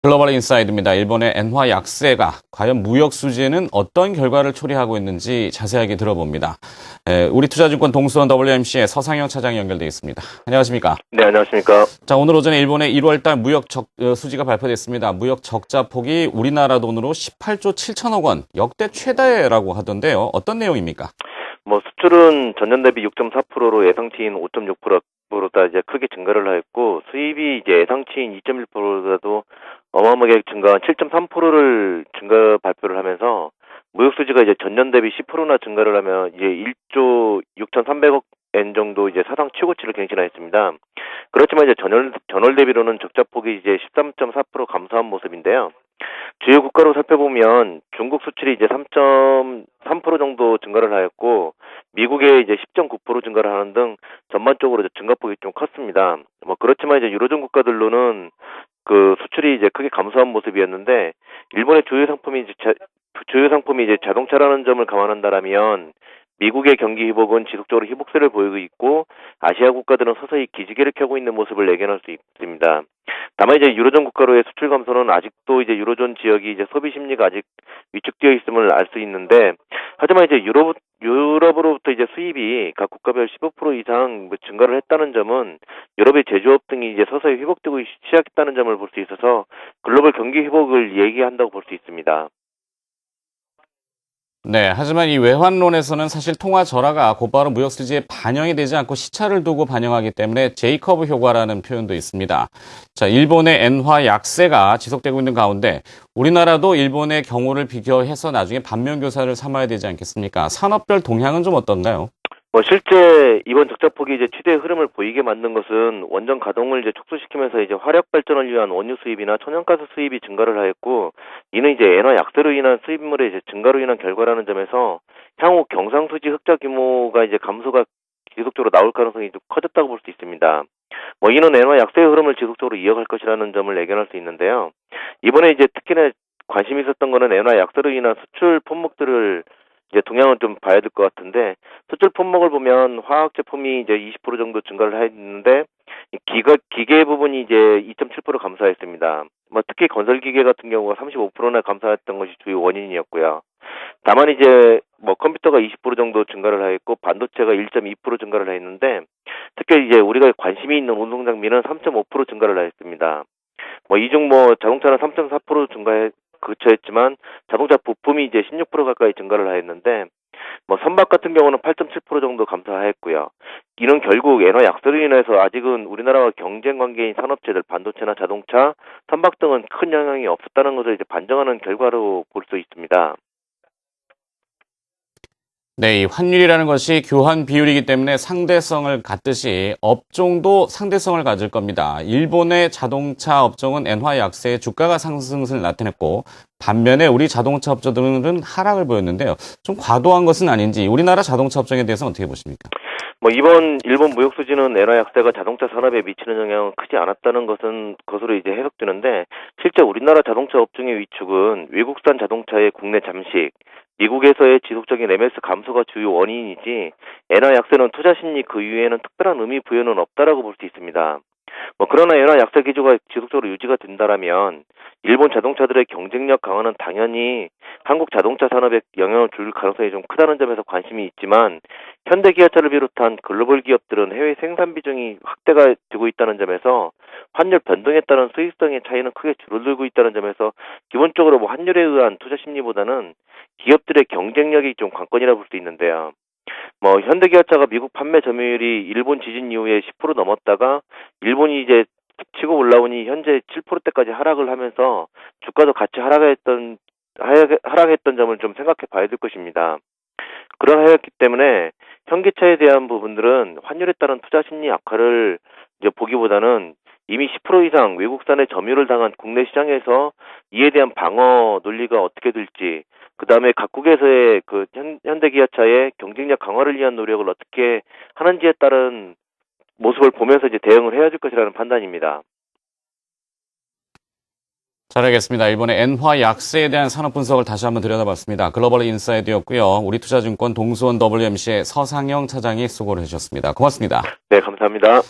글로벌 인사이드입니다. 일본의 엔화 약세가 과연 무역 수지에는 어떤 결과를 초래하고 있는지 자세하게 들어봅니다. 우리 투자증권 동수원 WMC의 서상영 차장이 연결되어 있습니다. 안녕하십니까? 네, 안녕하십니까? 자, 오늘 오전에 일본의 1월달 무역 수지가 발표됐습니다. 무역 적자 폭이 우리나라 돈으로 18조 7천억 원, 역대 최다라고 하던데요. 어떤 내용입니까? 수출은 전년 대비 6.4%로 예상치인 5.6%보다 이제 크게 증가를 하였고, 수입이 이제 예상치인 2.1%보다도 어마어마하게 증가한 7.3%를 증가 발표를 하면서, 무역 수지가 이제 전년 대비 10%나 증가를 하면 이제 1조 6,300억 엔 정도 이제 사상 최고치를 갱신하였습니다. 그렇지만 이제 전월 대비로는 적자 폭이 이제 13.4% 감소한 모습인데요. 주요 국가로 살펴보면 중국 수출이 이제 3.3% 정도 증가를 하였고, 미국의 이제 10.9% 증가를 하는 등 전반적으로 이제 증가폭이 좀 컸습니다. 그렇지만 이제 유로존 국가들로는 그 수출이 이제 크게 감소한 모습이었는데, 일본의 주요 상품이 이제 자동차라는 점을 감안한다라면 미국의 경기 회복은 지속적으로 회복세를 보이고 있고, 아시아 국가들은 서서히 기지개를 켜고 있는 모습을 예견할 수 있습니다. 다만 이제 유로존 국가로의 수출 감소는 아직도 이제 유로존 지역이 이제 소비 심리가 아직 위축되어 있음을 알 수 있는데, 하지만 이제 유럽으로부터 이제 수입이 각 국가별 15% 이상 증가를 했다는 점은 유럽의 제조업 등이 이제 서서히 회복되고 시작했다는 점을 볼 수 있어서 글로벌 경기 회복을 얘기한다고 볼 수 있습니다. 네, 하지만 이 외환론에서는 사실 통화 절하가 곧바로 무역 수지에 반영이 되지 않고 시차를 두고 반영하기 때문에 제이커브 효과라는 표현도 있습니다. 자, 일본의 엔화 약세가 지속되고 있는 가운데 우리나라도 일본의 경우를 비교해서 나중에 반면교사를 삼아야 되지 않겠습니까? 산업별 동향은 좀 어떤가요? 실제 이번 적자폭이 이제 최대의 흐름을 보이게 만든 것은 원전 가동을 이제 촉수시키면서 이제 화력 발전을 위한 원유 수입이나 천연가스 수입이 증가를 하였고, 이는 이제 엔화 약세로 인한 수입물의 이제 증가로 인한 결과라는 점에서 향후 경상수지 흑자 규모가 이제 감소가 지속적으로 나올 가능성이 좀 커졌다고 볼 수 있습니다. 이는 엔화 약세의 흐름을 지속적으로 이어갈 것이라는 점을 예견할 수 있는데요. 이번에 이제 특히나 관심이 있었던 거는 엔화 약세로 인한 수출 품목들을 이제 동향을 좀 봐야 될 것 같은데, 수출 품목을 보면 화학 제품이 이제 20% 정도 증가를 했는데, 기계 부분이 이제 2.7% 감소했습니다. 특히 건설 기계 같은 경우가 35%나 감소했던 것이 주요 원인이었고요. 다만 이제 컴퓨터가 20% 정도 증가를 하였고, 반도체가 1.2% 증가를 했는데, 특히 이제 우리가 관심이 있는 운송 장비는 3.5% 증가를 하였습니다. 이중 자동차는 3.4% 증가해 그쳐했지만 자동차 부품이 이제 16% 가까이 증가를 하였는데, 선박 같은 경우는 8.7% 정도 감소하였고요. 이는 결국 엔화 약세로 인해서 아직은 우리나라와 경쟁 관계인 산업체들, 반도체나 자동차, 선박 등은 큰 영향이 없었다는 것을 이제 반증하는 결과로 볼 수 있습니다. 네, 이 환율이라는 것이 교환 비율이기 때문에 상대성을 갖듯이 업종도 상대성을 가질 겁니다. 일본의 자동차 업종은 엔화 약세에 주가가 상승세를 나타냈고, 반면에 우리 자동차 업종들은 하락을 보였는데요. 좀 과도한 것은 아닌지 우리나라 자동차 업종에 대해서는 어떻게 보십니까? 이번 일본 무역 수지는 엔화 약세가 자동차 산업에 미치는 영향은 크지 않았다는 것으로 이제 해석되는데, 실제 우리나라 자동차 업종의 위축은 외국산 자동차의 국내 잠식, 미국에서의 지속적인 MS 감소가 주요 원인이지, 엔화 약세는 투자 심리 그 이외에는 특별한 의미 부여는 없다라고 볼 수 있습니다. 그러나 엔화 약세 기조가 지속적으로 유지가 된다라면 일본 자동차들의 경쟁력 강화는 당연히 한국 자동차 산업에 영향을 줄 가능성이 좀 크다는 점에서 관심이 있지만, 현대기아차를 비롯한 글로벌 기업들은 해외 생산 비중이 확대가 되고 있다는 점에서 환율 변동에 따른 수익성의 차이는 크게 줄어들고 있다는 점에서 기본적으로 환율에 의한 투자 심리보다는 기업들의 경쟁력이 좀 관건이라 볼 수 있는데요. 현대기아차가 미국 판매 점유율이 일본 지진 이후에 10% 넘었다가 일본이 이제 치고 올라오니 현재 7%대까지 하락을 하면서 주가도 같이 하락했던 점을 좀 생각해 봐야 될 것입니다. 그러하였기 때문에 현기차에 대한 부분들은 환율에 따른 투자 심리 악화를 이제 보기보다는 이미 10% 이상 외국산의 점유를 당한 국내 시장에서 이에 대한 방어 논리가 어떻게 될지, 그 다음에 각국에서의 그 현대기아차의 경쟁력 강화를 위한 노력을 어떻게 하는지에 따른 모습을 보면서 이제 대응을 해야 될 것이라는 판단입니다. 잘 알겠습니다. 일본의 엔화 약세에 대한 산업 분석을 다시 한번 들여다봤습니다. 글로벌 인사이드였고요. 우리 투자증권 동수원 WMC의 서상영 차장이 수고를 해주셨습니다. 고맙습니다. 네, 감사합니다.